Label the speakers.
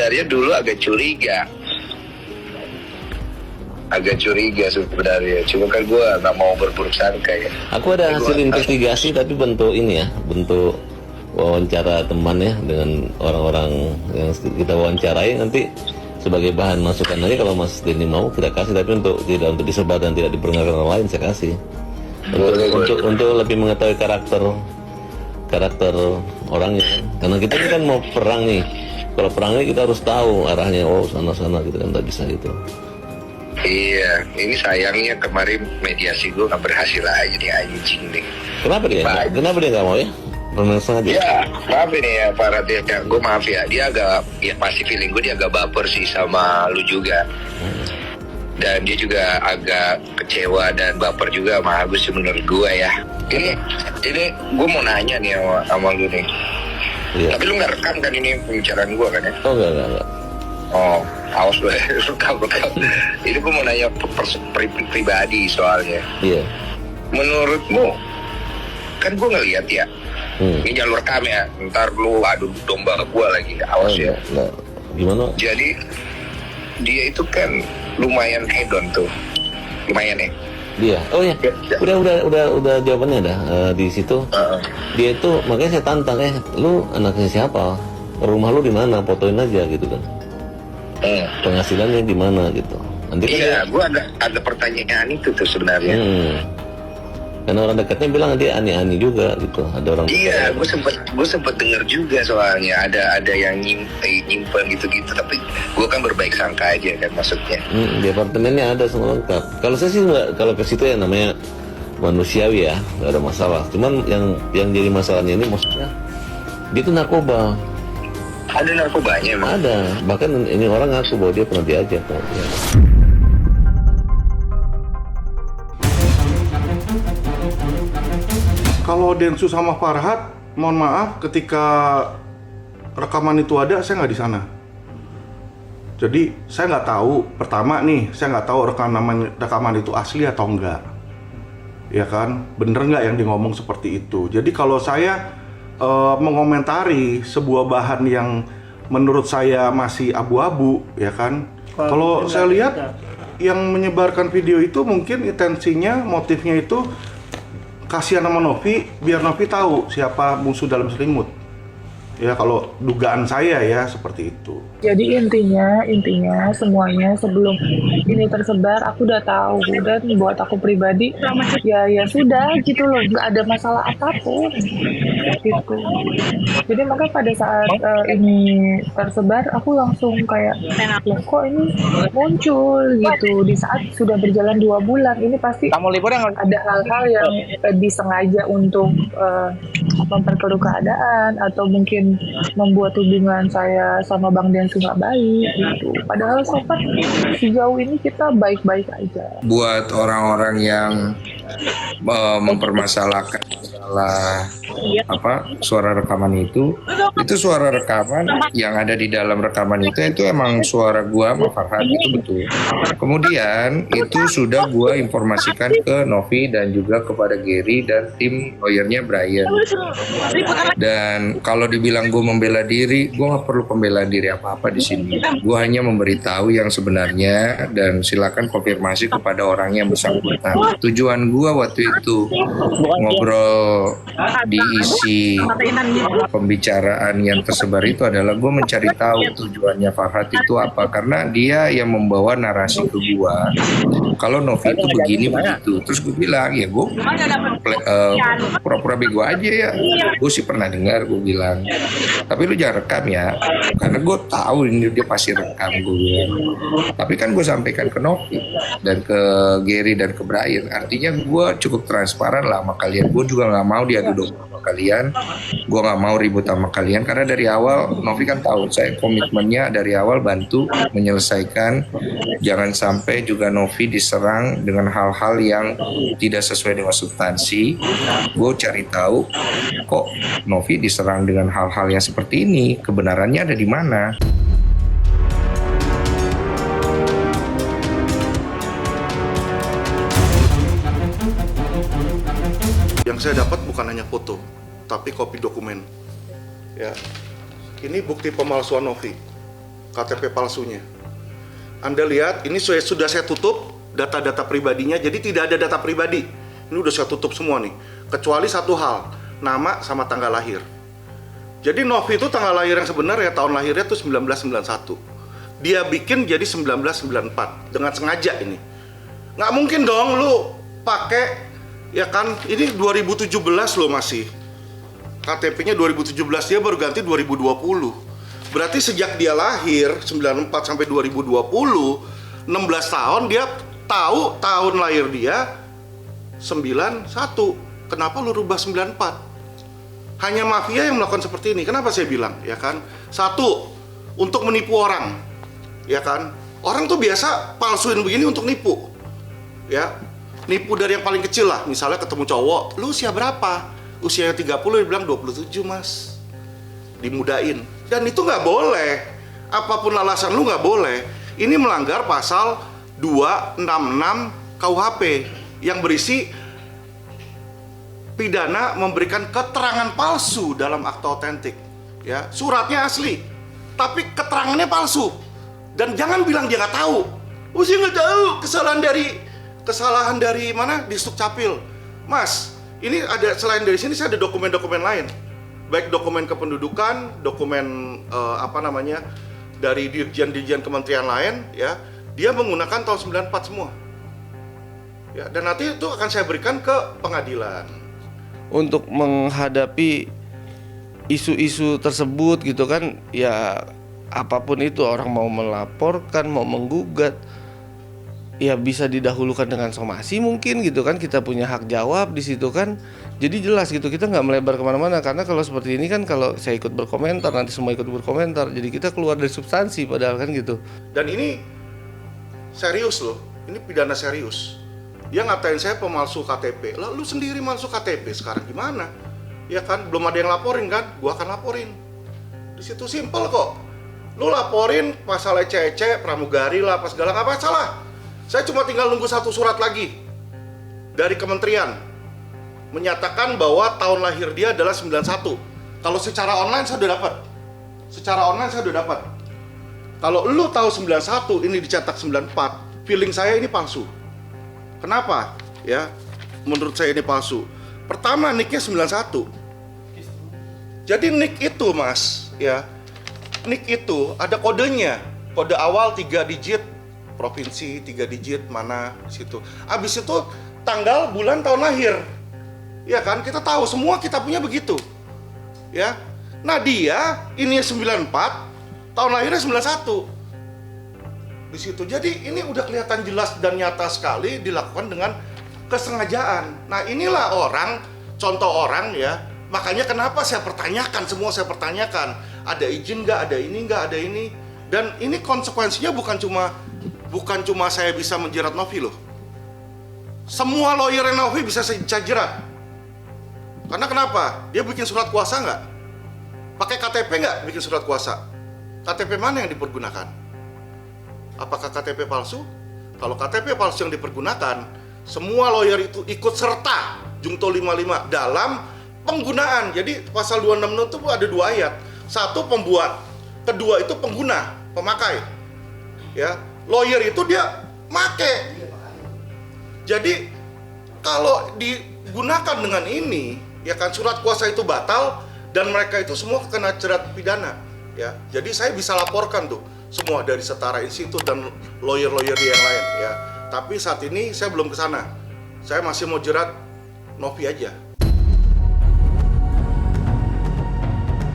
Speaker 1: sebenarnya dulu agak curiga sebenarnya. Cuma kan gue nggak mau berburuk sangka ya.
Speaker 2: Aku ada hasil investigasi tapi bentuk ini ya, bentuk wawancara teman ya dengan orang-orang yang kita wawancarai, nanti sebagai bahan masukan aja. Kalau Mas Denny mau kita kasih, tapi tidak untuk disebar dan tidak diperdengarkan orang lain saya kasih. Untuk lebih mengetahui karakter orangnya. Karena kita ini kan mau perang nih. Kalau perang ini kita harus tahu arahnya. Oh sana gitu kan, nggak bisa gitu.
Speaker 1: Iya, ini sayangnya kemarin mediasi gue nggak berhasil aja nih, anjing nih.
Speaker 2: Kenapa dia nggak mau ya? Pernah sengaja?
Speaker 1: Ya, maaf ini ya para dia, gue maaf ya, dia agak, ya pasti feeling gue dia agak baper sih sama lu juga. Dan dia juga agak kecewa dan baper juga sama Agus menurut gue ya. Ini gue mau nanya nih sama lu nih.
Speaker 2: Iya.
Speaker 1: Tapi lu nggak rekam kan ini pembicaraan gue kan ya?
Speaker 2: Oh enggak.
Speaker 1: Oh, awas gue rekam. Ini gue mau nanya pribadi soalnya.
Speaker 2: Iya.
Speaker 1: Menurutmu, kan gue ngeliat ya, ini jalur rekam ya, ntar lu adu domba gue lagi, awas ya.
Speaker 2: Nah, gimana?
Speaker 1: Jadi dia itu kan lumayan hedon tuh, lumayan ya.
Speaker 2: Dia, oh ya, udah jawabannya dah di situ. Dia itu makanya saya tantang, lu anaknya siapa? Rumah lu di mana? Fotoin aja gitu kan. Penghasilannya di mana gitu. Nanti
Speaker 1: iya, gue ada pertanyaan itu tuh sebenarnya.
Speaker 2: Karena orang dekatnya bilang dia ani-ani juga gitu. Ada orang.
Speaker 1: Iya, gue sempet dengar juga soalnya ada yang nyimpen gitu-gitu. Tapi gue kan berbaik sangka aja kan maksudnya.
Speaker 2: Di apartemennya ada semua lengkap. Kalau saya sih nggak, kalau ke situ ya namanya manusiawi ya, nggak ada masalah. Cuman yang jadi masalahnya ini maksudnya dia tuh narkoba.
Speaker 1: Ada narkobanya emang?
Speaker 2: Ada. Bahkan ini orang ngaku bahwa dia pernah diajak. Ya.
Speaker 3: Kalau Densu sama Farhat, mohon maaf, ketika rekaman itu ada, saya nggak di sana. Jadi saya nggak tahu. Pertama nih, saya nggak tahu rekaman itu asli atau enggak. Ya kan, bener nggak yang di ngomong seperti itu. Jadi kalau saya mengomentari sebuah bahan yang menurut saya masih abu-abu, ya kan. Kalau saya lihat yang menyebarkan video itu mungkin intensinya, motifnya itu kasihan sama Novi, biar Novi tahu siapa musuh dalam selimut. Ya kalau dugaan saya ya seperti itu.
Speaker 4: Jadi intinya semuanya sebelum ini tersebar aku udah tahu, dan buat aku pribadi ya sudah gitu loh, nggak ada masalah apapun gitu. Jadi makanya pada saat ini tersebar aku langsung kayak loh kok ini muncul gitu di saat sudah berjalan 2 bulan. Ini pasti ada hal-hal yang disengaja untuk memperkeruh keadaan atau mungkin membuat hubungan saya sama Bang Densu nggak baik gitu. Padahal so far sejauh ini kita baik-baik aja.
Speaker 1: Buat orang-orang yang mempermasalahkan masalah suara rekaman itu suara rekaman yang ada di dalam rekaman itu emang suara gua sama Farhat, itu betul. Kemudian itu sudah gua informasikan ke Novi dan juga kepada Gary dan tim lawyernya Brian. Dan kalau dibilang gua membela diri, gua nggak perlu pembelaan diri apa-apa di sini. Gua hanya memberitahu yang sebenarnya dan silakan konfirmasi kepada orang yang bersangkutan. Tujuan gua waktu itu ngobrol di isi pembicaraan yang tersebar itu adalah gue mencari tahu tujuannya Farhat itu apa, karena dia yang membawa narasi ke gue kalau Novi itu begini begitu. Terus gue bilang ya gue pura-pura bego aja ya, gue sih pernah dengar, gue bilang tapi lu jangan rekam ya, karena gue tahu ini dia pasti rekam, gue bilang. Tapi kan gue sampaikan ke Novi dan ke Gary dan ke Brian, artinya gue cukup transparan lah sama kalian. Gue juga nggak mau diadu domba sama kalian, gue nggak mau ribut sama kalian, karena dari awal Novi kan tahu saya komitmennya dari awal bantu menyelesaikan. Jangan sampai juga Novi diserang dengan hal-hal yang tidak sesuai dengan substansi. Gue cari tahu kok Novi diserang dengan hal-hal yang seperti ini, kebenarannya ada di mana.
Speaker 3: Yang saya dapat bukan hanya foto, tapi kopi dokumen. Ya, ini bukti pemalsuan Novi. KTP palsunya. Anda lihat, ini sudah saya tutup data-data pribadinya, jadi tidak ada data pribadi. Ini udah saya tutup semua nih, kecuali satu hal, nama sama tanggal lahir. Jadi Novi itu tanggal lahir yang sebenarnya, tahun lahirnya tuh 1991. Dia bikin jadi 1994 dengan sengaja ini. Nggak mungkin dong lu pakai, ya kan, ini 2017 loh masih. KTP-nya 2017, dia baru ganti 2020. Berarti sejak dia lahir 94 sampai 2020, 16 tahun dia tahu tahun lahir dia 91. Kenapa lu rubah 94? Hanya mafia yang melakukan seperti ini. Kenapa saya bilang, ya kan? Satu, untuk menipu orang. Ya kan? Orang tuh biasa palsuin begini untuk nipu. Ya. Nipu dari yang paling kecil lah. Misalnya ketemu cowok, lu usia berapa? Usianya 30, dia bilang 27 mas. Dimudain. Dan itu nggak boleh. Apapun alasan lu nggak boleh. Ini melanggar pasal 266 KUHP yang berisi pidana memberikan keterangan palsu dalam akta otentik. Ya, suratnya asli, tapi keterangannya palsu. Dan jangan bilang dia nggak tahu. Oh, saya nggak tahu. Kesalahan dari mana? Di Sukcapil. Mas, ini ada, selain dari sini saya ada dokumen-dokumen lain, baik dokumen kependudukan, dokumen dari dirjen-dirjen kementerian lain, ya, dia menggunakan tahun 94 semua, ya, dan nanti itu akan saya berikan ke pengadilan.
Speaker 5: Untuk menghadapi isu-isu tersebut gitu kan, ya apapun itu, orang mau melaporkan, mau menggugat, ya bisa didahulukan dengan somasi mungkin gitu kan, kita punya hak jawab di situ kan, jadi jelas gitu, kita nggak melebar kemana-mana. Karena kalau seperti ini kan, kalau saya ikut berkomentar, nanti semua ikut berkomentar, jadi kita keluar dari substansi padahal kan gitu.
Speaker 3: Dan ini serius loh, ini pidana serius. Dia ngatain saya pemalsu KTP, lah lu sendiri malsu KTP sekarang gimana? Ya kan, belum ada yang laporin kan, gua akan laporin. Di situ simpel kok, lu laporin pasal ece-ece, pramugari lah, apa segala, nggak masalah. Saya cuma tinggal nunggu satu surat lagi dari kementerian menyatakan bahwa tahun lahir dia adalah 91. Kalau secara online saya udah dapat. Secara online saya udah dapat. Kalau lu tahu 91, ini dicetak 94, feeling saya ini palsu. Kenapa? Ya, menurut saya ini palsu. Pertama, nicknya 91. Jadi nick itu, Mas, ya, nick itu ada kodenya. Kode awal 3 digit provinsi, 3 digit mana situ. Abis itu tanggal, bulan, tahun lahir. Ya kan, kita tahu semua, kita punya begitu. Ya. Nah, dia ini 94, tahun lahirnya 91. Di situ. Jadi ini udah kelihatan jelas dan nyata sekali dilakukan dengan kesengajaan. Nah, inilah orang, contoh orang ya. Makanya kenapa saya pertanyakan, semua saya pertanyakan. Ada izin nggak, ada ini nggak, ada ini. Dan ini konsekuensinya bukan cuma saya bisa menjerat Novi loh. Semua lawyer Novi bisa saya jerat. Karena kenapa? Dia bikin surat kuasa nggak? Pakai KTP nggak bikin surat kuasa? KTP mana yang dipergunakan? Apakah KTP palsu? Kalau KTP palsu yang dipergunakan, semua lawyer itu ikut serta Jungto 55 dalam penggunaan. Jadi pasal 266 itu ada 2 ayat. Satu pembuat, kedua itu pengguna, pemakai. Ya, lawyer itu dia make. Jadi kalau digunakan dengan ini, ya kan, surat kuasa itu batal dan mereka itu semua kena jerat pidana. Ya, jadi saya bisa laporkan tuh semua dari Setara Institut dan lawyer-lawyer yang lain. Ya, tapi saat ini saya belum ke sana. Saya masih mau jerat Novi aja.